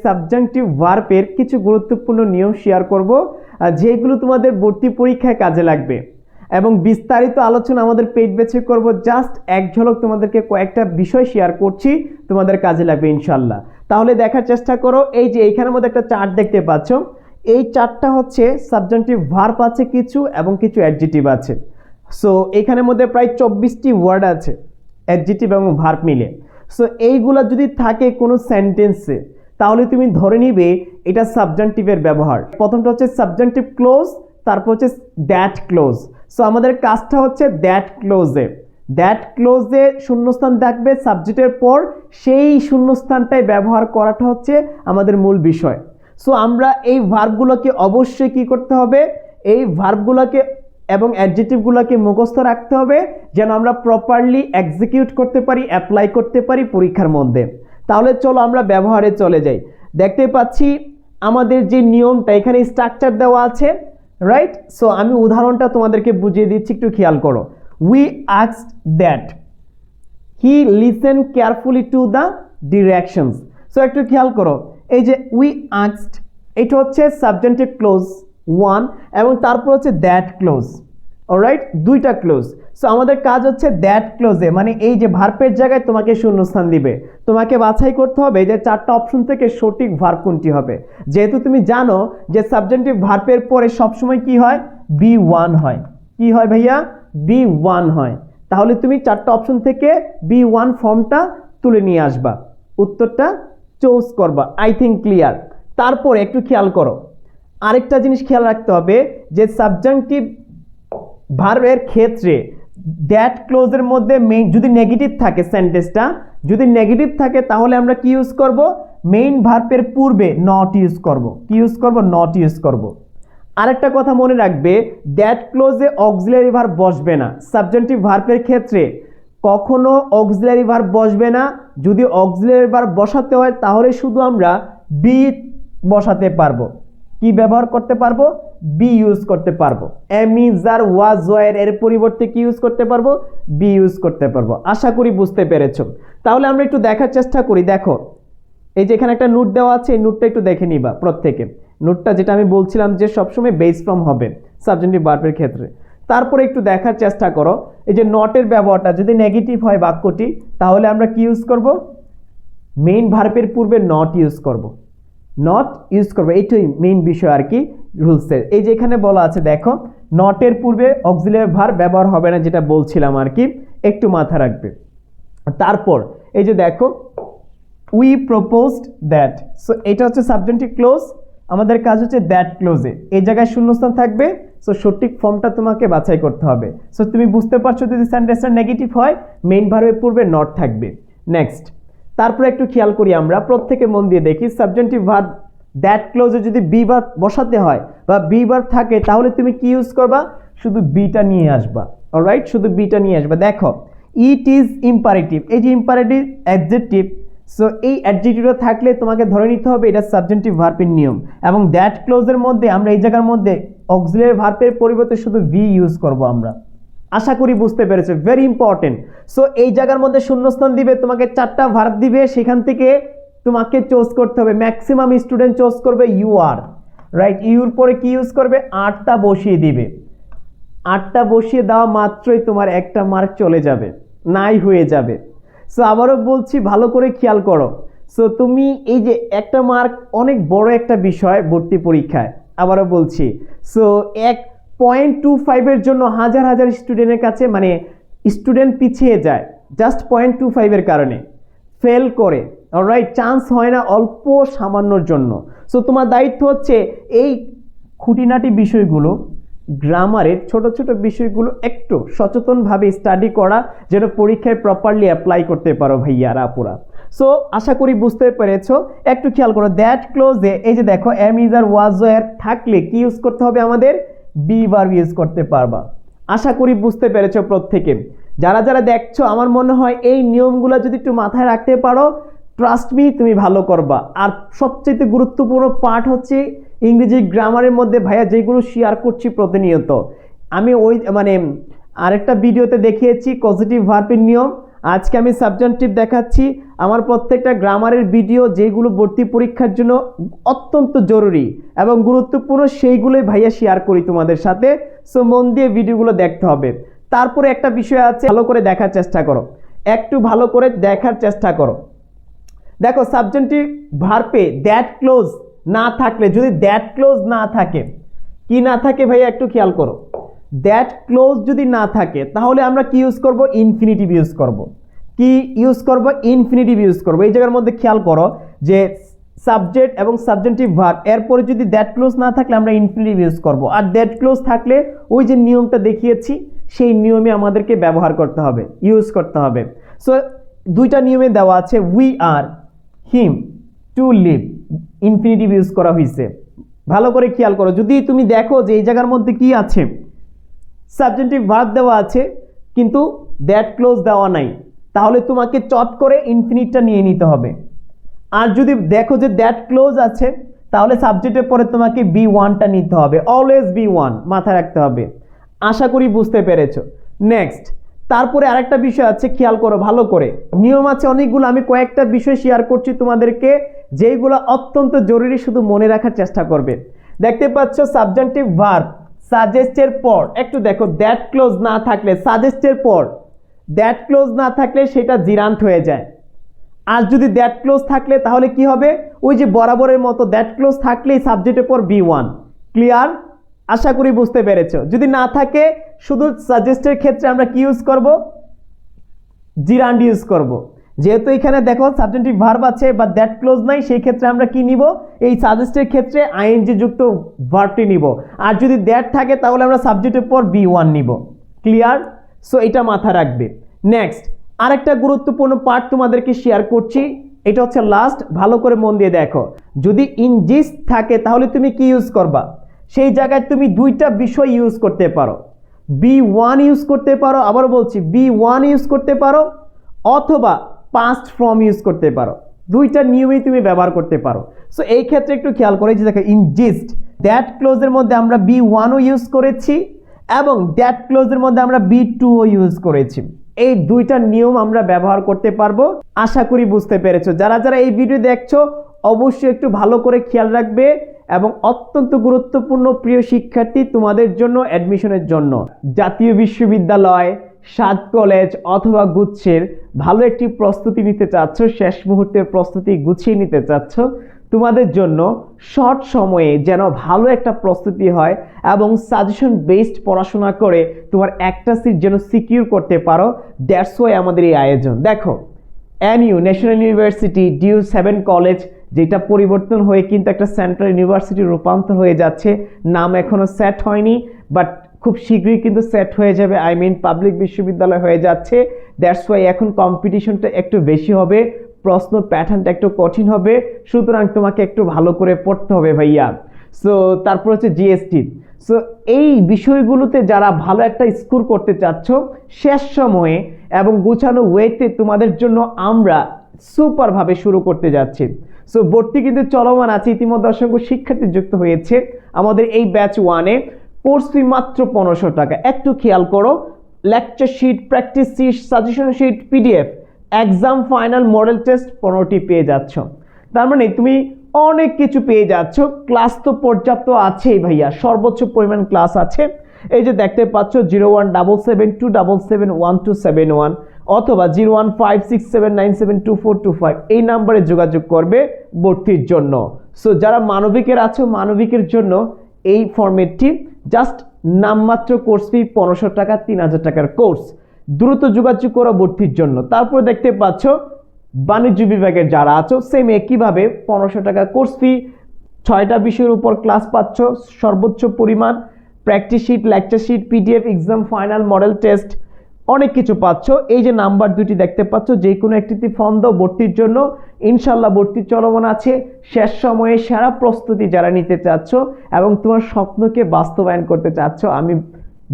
Subjective ভার্বের কিছু গুরুত্বপূর্ণ নিয়ম শেয়ার করব যেগুলো তোমাদের ভর্তি পরীক্ষায় কাজে লাগবে এবং বিস্তারিত আলোচনা আমাদের পেইড ব্যাচে করব। জাস্ট এক ঝলক তোমাদেরকে কয়েকটা বিষয় শেয়ার করছি, তোমাদের কাজে লাগবে ইনশাল্লাহ। তাহলে দেখার চেষ্টা করো। এই যে এইখানের মধ্যে একটা চার্ট দেখতে পাচ্ছ, এই চার্টটা হচ্ছে সাবজেক্টিভ ভার্ব আছে কিছু এবং কিছু অ্যাডজেক্টিভ আছে। সো এইখানের মধ্যে প্রায় 24টি ওয়ার্ড আছে অ্যাডজেক্টিভ এবং ভার্ব মিলে। সো এইগুলা যদি থাকে কোনো সেন্টেন্সে তাহলে তুমি ধরে নিবে এটা সাবজেক্টিভের ব্যবহার। প্রথমটা হচ্ছে সাবজেক্টিভ ক্লোজ, তারপর হচ্ছে দ্যাট ক্লোজ। সো আমাদের কাজটা হচ্ছে দ্যাট ক্লোজে শূন্যস্থান থাকবে সাবজেক্টের পর, সেই শূন্যস্থানটাই ব্যবহার করাটা হচ্ছে আমাদের মূল বিষয়। সো আমরা এই ভার্বগুলোকে অবশ্যই কি করতে হবে, এই ভার্বগুলোকে এবং অ্যাডজেক্টিভগুলোকে মুখস্থ রাখতে হবে যেন আমরা প্রপারলি এক্সিকিউট করতে পারি, অ্যাপ্লাই করতে পারি পরীক্ষার মধ্যে। তাহলে চলো আমরা ব্যবহারে চলে যাই। দেখতে পাচ্ছি আমাদের যে নিয়মটা এখানে স্ট্রাকচার দেওয়া আছে, রাইট? সো আমি উদাহরণটা তোমাদেরকে বুঝিয়ে দিচ্ছি, একটু খেয়াল করো। We asked that he listen carefully to the directions. So একটু খেয়াল করো, এই যে উই আস্কড এটা হচ্ছে সাবজেক্টিভ ক্লোজ 1 এবং তারপর হচ্ছে দ্যাট ক্লোজ। অলরাইট, দুইটা ক্লোজ। সো আমাদের কাজ হচ্ছে দ্যাট ক্লোজে, মানে এই যে ভার্বের জায়গায় তোমাকে শূন্যস্থান দিবে। তোমাকে বাছাই করতে হবে যে চারটা অপশন থেকে সঠিক ভার্ব কোনটি হবে। যেহেতু তুমি জানো যে সাবজেক্টিভ ভার্বের পরে সবসময় কি হয়, B1 হয়। কি হয় ভাইয়া? B1 হয়। তাহলে তুমি চারটা অপশন থেকে B1 ফর্মটা তুলে নিয়ে আসবা, উত্তরটা চুজ করবা। I think clear. তারপর একটু খেয়াল করো, আরেকটা জিনিস খেয়াল রাখতে হবে যে সাবজেক্টিভ ভার্বের ক্ষেত্রে দ্যাট ক্লোজের মধ্যে যদি নেগেটিভ থাকে, সেন্টেন্সটা যদি নেগেটিভ থাকে তাহলে আমরা কি ইউজ করব, মেইন ভার্বের পূর্বে নট ইউজ করব। কি ইউজ করব? নট ইউজ করব। আরেকটা কথা মনে রাখবে, দ্যাট ক্লোজে অক্সিলারি ভার্ব বসবে না। সাবজেক্টিভ ভার্বের ক্ষেত্রে কখনো অক্সিলারি ভার্ব বসবে না। যদি অক্সিলারি ভার্ব বসাতে হয় তাহলে শুধু আমরা বি বসাতে পারবো। কি ব্যবহার করতে পারবো? বি ইউজ করতে পারবো। Am is are was were এর পরিবর্তে কি ইউজ করতে পারবো? বি ইউজ করতে পারবো। আশা করি বুঝতে পেরেছো। তাহলে আমরা একটু দেখার চেষ্টা করি। দেখো এই যে এখানে একটা নোট দেওয়া আছে, এই নোটটা একটু দেখে নিবা প্রত্যেকে। নোটটা যেটা আমি বলছিলাম যে সবসময় বেস ফর্ম হবে সাবজেক্টিভ ভার্বের ক্ষেত্রে। তারপরে একটু দেখার চেষ্টা করো, এই যে নটের ব্যবহারটা যদি নেগেটিভ হয় বাক্যটি তাহলে আমরা কি ইউজ করব, মেইন ভার্বের পূর্বে নট ইউজ করব। নট ইউজ করবো, এইটাই মেইন বিষয় আর কি রুলসের। এই যে এখানে বলা আছে দেখো, নটের পূর্বে অক্সিলারি ভার্ব ব্যবহার হবে না, যেটা বলছিলাম আর কি, একটু মাথা রাখবে। তারপর এই যে দেখো উই প্রপোজড দ্যাট। সো এটা হচ্ছে সাবজেক্টিভ ক্লোজ, আমাদের কাজ হচ্ছে দ্যাট ক্লোজে এই জায়গায় শূন্যস্থান থাকবে। সো সঠিক ফর্মটা তোমাকে বাছাই করতে হবে। সো তুমি বুঝতে পারছো যদি সেন্টেন্সটা নেগেটিভ হয় মেইন ভার্বের পূর্বে নট থাকবে। নেক্সট, তারপরে একটু খেয়াল করি, আমরা প্রত্যেকে মন দিয়ে দেখি। সাবজেক্টিভ ভার্ব দ্যাট ক্লোজে যদি বি ভার্ব বসাতে হয় বা বি ভার্ব থাকে তাহলে তুমি কি ইউজ করবা, শুধু বিটা নিয়ে আসবা। অলরাইট, শুধু বিটা নিয়ে আসবা। দেখো ইট ইজ ইম্পারেটিভ, এই যে ইম্পারেটিভ অ্যাডজেক্টিভ। সো এই অ্যাডজেক্টিভটা থাকলে তোমাকে ধরে নিতে হবে এটা সাবজেক্টিভ ভার্বের নিয়ম। এবং দ্যাট ক্লোজের মধ্যে আমরা এই জায়গার মধ্যে অক্সিলারি ভার্বের পরিবর্তে শুধু ভি ইউজ করব আমরা। আশা করি বুঝতে পেরেছো, ভেরি ইম্পর্টেন্ট। সো এই জায়গার মধ্যে শূন্যস্থান দিবে, তোমাকে চারটা ভার্ব দিবে, সেখান থেকে তোমাকে চুজ করতে হবে। ম্যাক্সিমাম স্টুডেন্ট চুজ করবে ইউ আর, রাইট? ইউর পরে কি ইউজ করবে, আটটা বসিয়ে দিবে। আটটা বসিয়ে দেওয়া মাত্রই তোমার একটা মার্ক চলে যাবে, নাই হয়ে যাবে। সো আবারও বলছি, ভালো করে খেয়াল করো। সো তুমি এই যে একটা মার্ক অনেক বড় একটা বিষয় ভর্তি পরীক্ষায়, আবারও বলছি। সো 1.25 জন্য হাজার হাজার স্টুডেন্টের কাছে মানে স্টুডেন্ট পিছিয়ে যায় জাস্ট 0.25 কারণে, ফেল করে। অলরাইট, চান্স হয় না অল্প সামান্যর জন্য। সো তোমার দায়িত্ব হচ্ছে এই খুঁটিনাটি বিষয়গুলো, গ্রামারের ছোট ছোট বিষয়গুলো একটু সচেতনভাবে স্টাডি করা, যেন পরীক্ষায় প্রপারলি অ্যাপ্লাই করতে পারো ভাইয়ারা আপুরা। সো আশা করি বুঝতে পেরেছো। একটু খেয়াল করো, দ্যাট ক্লোজে এই যে দেখো am is are was were থাকলে কি ইউজ করতে হবে, আমাদের বি ভার্ব ইউজ করতে পারবা। আশা করি বুঝতে পেরেছো প্রত্যেকে। যারা যারা দেখছো, আমার মনে হয় এই নিয়মগুলো যদি একটু মাথায় রাখতে পারো, ট্রাস্ট মি তুমি ভালো করবা। আর সবচেয়ে গুরুত্বপূর্ণ পার্ট হচ্ছে ইংরেজি গ্রামারের মধ্যে ভাইয়া যেগুলো শেয়ার করছি প্রতিনিয়ত, আমি ওই মানে আরেকটা ভিডিওতে দেখিয়েছি পজিটিভ ভার্বের নিয়ম, আজকে আমি সাবজেক্টিভ দেখাচ্ছি। আমার প্রত্যেকটা গ্রামারের ভিডিও যেগুলো ভর্তি পরীক্ষার জন্য অত্যন্ত জরুরি এবং গুরুত্বপূর্ণ সেইগুলোই ভাইয়া শেয়ার করি তোমাদের সাথে। সো মন দিয়ে ভিডিওগুলো দেখতে হবে। তারপরে একটা বিষয় আছে, ভালো করে দেখার চেষ্টা করো, একটু ভালো করে দেখার চেষ্টা করো। দেখো সাবজেক্টিভ ভার্বে দ্যাট ক্লোজ না থাকলে, যদি দ্যাট ক্লোজ না থাকে, কি না থাকে ভাইয়া একটু খেয়াল করো। দ্যাট ক্লোজ যদি না থাকে তাহলে আমরা কি ইউজ করব? ইনফিনিটিভ ইউজ করব। কি ইউজ করব? ইনফিনিটিভ ইউজ করব। এই জায়গার মধ্যে খেয়াল করো যে সাবজেক্ট এবং সাবজেক্টিভ ভার্ব এরপরে যদি দ্যাট ক্লোজ না থাকলে আমরা ইনফিনিটিভ ইউজ করব, আর দ্যাট ক্লোজ থাকলে ওই যে নিয়মটা দেখিয়েছি সেই নিয়মে আমাদেরকে ব্যবহার করতে হবে, ইউজ করতে হবে। সো দুইটা নিয়মে দেওয়া আছে, we are, him, to live, infinitive use করা হয়েছে। ভালো করে খেয়াল করো, যদি তুমি দেখো যে এই জায়গার মধ্যে কি আছে, সাবজেক্টিভ ভার্ব দেওয়া আছে কিন্তু দ্যাট ক্লোজ দেওয়া নাই, তাহলে তোমাকে চট করে ইনফিনিটটা নিয়ে নিতে হবে। আর যদি দেখো যে দ্যাট ক্লোজ আছে তাহলে সাবজেক্টের পরে তোমাকে বি ওয়ানটা নিতে হবে, অলওয়েজ বি ওয়ান মাথায় রাখতে হবে। আশা করি বুঝতে পেরেছো। নেক্সট, তারপরে আরেকটা বিষয় আছে, খেয়াল করো ভালো করে। নিয়ম আছে অনেকগুলো, আমি কয়েকটা বিষয় শেয়ার করছি তোমাদেরকে যেইগুলো অত্যন্ত জরুরি, শুধু মনে রাখার চেষ্টা করবে। দেখতে পাচ্ছ সাবজেক্টিভ ভার্ব সাজেস্টের পর একটু দেখো, দ্যাট ক্লোজ না থাকলে, সাজেস্টের পর দ্যাট ক্লোজ না থাকলে সেটা জিরান্ট হয়ে যায়। আর যদি দ্যাট ক্লোজ থাকলে তাহলে কি হবে? ওই যে বরাবরের মতো দ্যাট ক্লোজ থাকলেই সাবজেক্টের পর বি ওয়ান। ক্লিয়ার? আশা করি বুঝতে পেরেছো। যদি না থাকে শুধু সাজেস্টের ক্ষেত্রে আমরা কি ইউজ করব? জিরান্ড ইউজ করব। যেহেতু এখানে দেখো সাবজেক্টিভ ভার্ব আছে বা দ্যাট ক্লোজ নাই, সেই ক্ষেত্রে আমরা কি নিব? এই সাজেস্টের ক্ষেত্রে আইএনজি যুক্ত ভার্বটি নিব। আর যদি দ্যাট থাকে তাহলে আমরা সাবজেক্টের পর বি ওয়ান নিব। ক্লিয়ার? সো এটা মাথায় রাখবে। নেক্সট, আরেকটা গুরুত্বপূর্ণ পার্ট তোমাদেরকে শেয়ার করছি, এটা হচ্ছে লাস্ট, ভালো করে মন দিয়ে দেখো। যদি ইনজিস থাকে তাহলে তুমি কি ইউজ করবা? সেই জায়গায় তুমি দুইটা বিষয় ইউজ করতে পারো, বি ওয়ান ইউজ করতে পারো, আবার বলছি বি ওয়ান ইউজ করতে পারো, অথবা পাস্ট ফর্ম ইউজ করতে পারো। দুইটা নিয়মেই তুমি ব্যবহার করতে পারো। সো এই ক্ষেত্রে একটু খেয়াল করে যে দেখো, ইনজিস্ট দ্যাট ক্লোজের মধ্যে আমরা বি ওয়ানও ইউজ করেছি এবং দ্যাট ক্লোজের মধ্যে আমরা বি টুও ইউজ করেছি। এই দুইটা নিয়ম আমরা ব্যবহার করতে পারবো। আশা করি বুঝতে পেরেছো। যারা যারা এই ভিডিও দেখছো অবশ্যই একটু ভালো করে খেয়াল রাখবে। এবং অত্যন্ত গুরুত্বপূর্ণ প্রিয় শিক্ষার্থী, তোমাদের জন্য অ্যাডমিশনের জন্য জাতীয় বিশ্ববিদ্যালয়, সাত কলেজ অথবা গুচ্ছের ভালো একটি প্রস্তুতি নিতে চাচ্ছ, শেষ মুহূর্তের প্রস্তুতি গুছিয়ে নিতে চাচ্ছ, তোমাদের জন্য শর্ট সময়ে যেন ভালো একটা প্রস্তুতি হয় এবং সাজেশন বেসড পড়াশোনা করে তোমার একটা সিট যেন সিকিউর করতে পারো, দ্যাটস ওয়াই আমাদের এই আয়োজন। দেখো, NU national university DU 7 college, যেটা পরিবর্তন হয়ে কিন্তু একটা সেন্ট্রাল ইউনিভার্সিটি রূপান্তর হয়ে যাচ্ছে, নাম এখনো সেট হয়নি, বাট খুব শীঘ্রই কিন্তু সেট হয়ে যাবে, আই মিন পাবলিক বিশ্ববিদ্যালয় হয়ে যাচ্ছে। দ্যাটস ওয়াই এখন কম্পিটিশনটা একটু বেশি হবে, প্রশ্ন প্যাটার্নটা একটু কঠিন হবে, সুতরাং তোমাকে একটু ভালো করে পড়তে হবে ভাইয়া। সো তারপর হচ্ছে জিএসটি। সো এই বিষয়গুলোতে যারা ভালো একটা স্কোর করতে চাচ্ছ শেষ সময়ে এবং গোছানো ওয়েতে, তোমাদের জন্য আমরা সুপারভাবে শুরু করতে যাচ্ছি। সো ভর্তি কিন্তু চলমান আছে, ইতিমধ্যে অসংখ্য শিক্ষার্থী যুক্ত হয়েছে আমাদের এই ব্যাচ ওয়ানে। কোর্স ফি মাত্র 1500 টাকা। একটু খেয়াল করো, lecture sheet, practice sheet, suggestion sheet, PDF, exam final, model test 15টি পেয়ে যাচ্ছ। তার মানে তুমি অনেক কিছু পেয়ে যাচ্ছ। ক্লাস তো পর্যাপ্ত আছেই ভাইয়া, সর্বোচ্চ পরিমাণ ক্লাস আছে। এই যে দেখতে পাচ্ছ 01772771 অথবা 0156797242 এই নাম্বারে যোগাযোগ করবে ভর্তির জন্য। সো যারা মানবিকের আছো, মানবিকের জন্য এই ফরম্যাটটি, জাস্ট নামমাত্র কোর্স ফি 1500 টাকা, 3000 টাকার কোর্স। দ্রুত যোগাযোগ করো ভর্তির জন্য। তারপর দেখতে পাচ্ছ বাণিজ্য বিভাগের যারা আছো, সেম একইভাবে 1500 টাকা কোর্স ফি, 6টা বিষয়ের উপর ক্লাস পাচ্ছ, সর্বোচ্চ পরিমাণ practice sheet, lecture sheet, PDF, exam final, model test, অনেক কিছু পাচ্ছ। এই যে নাম্বার দুটি দেখতে পাচ্ছ, যে কোনো একটিতে ফর্ম দাও ভর্তির জন্য। ইনশাল্লাহ ভর্তি চলমান আছে। শেষ সময়ে সেরা প্রস্তুতি যারা নিতে চাচ্ছ এবং তোমার স্বপ্নকে বাস্তবায়ন করতে চাচ্ছ, আমি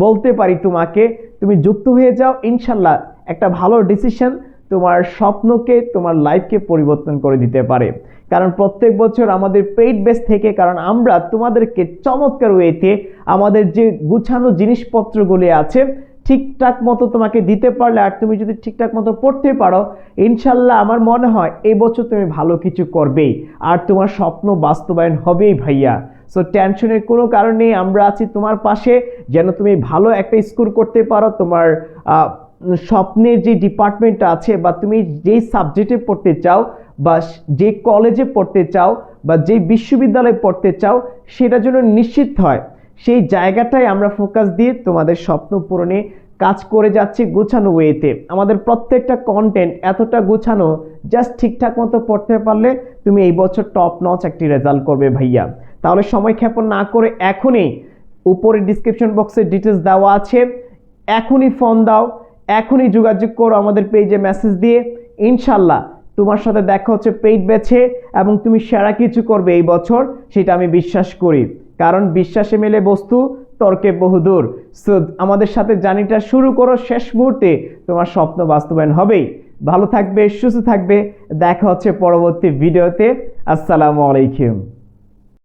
বলতে পারি তোমাকে, তুমি যুক্ত হয়ে যাও। ইনশাল্লাহ একটা ভালো ডিসিশন তোমার স্বপ্নকে, তোমার লাইফকে পরিবর্তন করে দিতে পারে। কারণ প্রত্যেক বছর আমাদের পেইড বেস থেকে, কারণ আমরা তোমাদেরকে চমৎকার ওয়েতে আমাদের যে গুছানো জিনিসপত্রগুলি আছে ঠিকঠাক মতো তোমাকে দিতে পারলে আর তুমি যদি ঠিকঠাক মতো পড়তে পারো, ইনশাল্লাহ আমার মনে হয় এই বছর তুমি ভালো কিছু করবেই আর তোমার স্বপ্ন বাস্তবায়ন হবেই ভাইয়া। সো টেনশনের কোনো কারণ নেই, আমরা আছি তোমার পাশে যেন তুমি ভালো একটা স্কোর করতে পারো। তোমার স্বপ্নের যে ডিপার্টমেন্টটা আছে বা তুমি যেই সাবজেক্টে পড়তে চাও বা যে কলেজে পড়তে চাও বা যে বিশ্ববিদ্যালয়ে পড়তে চাও সেটা যেন নিশ্চিত হয়, সেই জায়গাটাই আমরা ফোকাস দিয়ে তোমাদের স্বপ্ন পূরণে কাজ করে যাচ্ছি গোছানো ওয়েতে। আমাদের প্রত্যেকটা কন্টেন্ট এতটা গোছানো, জাস্ট ঠিকঠাক মতো পড়তে পারলে তুমি এই বছর টপ নচ একটি রেজাল্ট করবে ভাইয়া। তাহলে সময় ক্ষেপণ না করে এখনই উপরে ডিসক্রিপশন বক্সে ডিটেলস দেওয়া আছে, এখনই ফোন দাও, এখনই যোগাযোগ করো আমাদের পেজে মেসেজ দিয়ে। ইনশাল্লাহ তোমার সাথে দেখা হচ্ছে পেইড ব্যাচে এবং তুমি সেরা কিছু করবে এই বছর, সেটা আমি বিশ্বাস করি। কারণ বিশ্বাসে মেলে বস্তু, তর্কে বহুদূর। সো আমাদের সাথে জার্নিটা শুরু করো, শেষ মুহূর্তে তোমার স্বপ্ন বাস্তবায়ন হবেই। ভালো থাকবে, সুস্থ থাকবে, দেখা হচ্ছে পরবর্তী ভিডিওতে। আসসালামু আলাইকুম।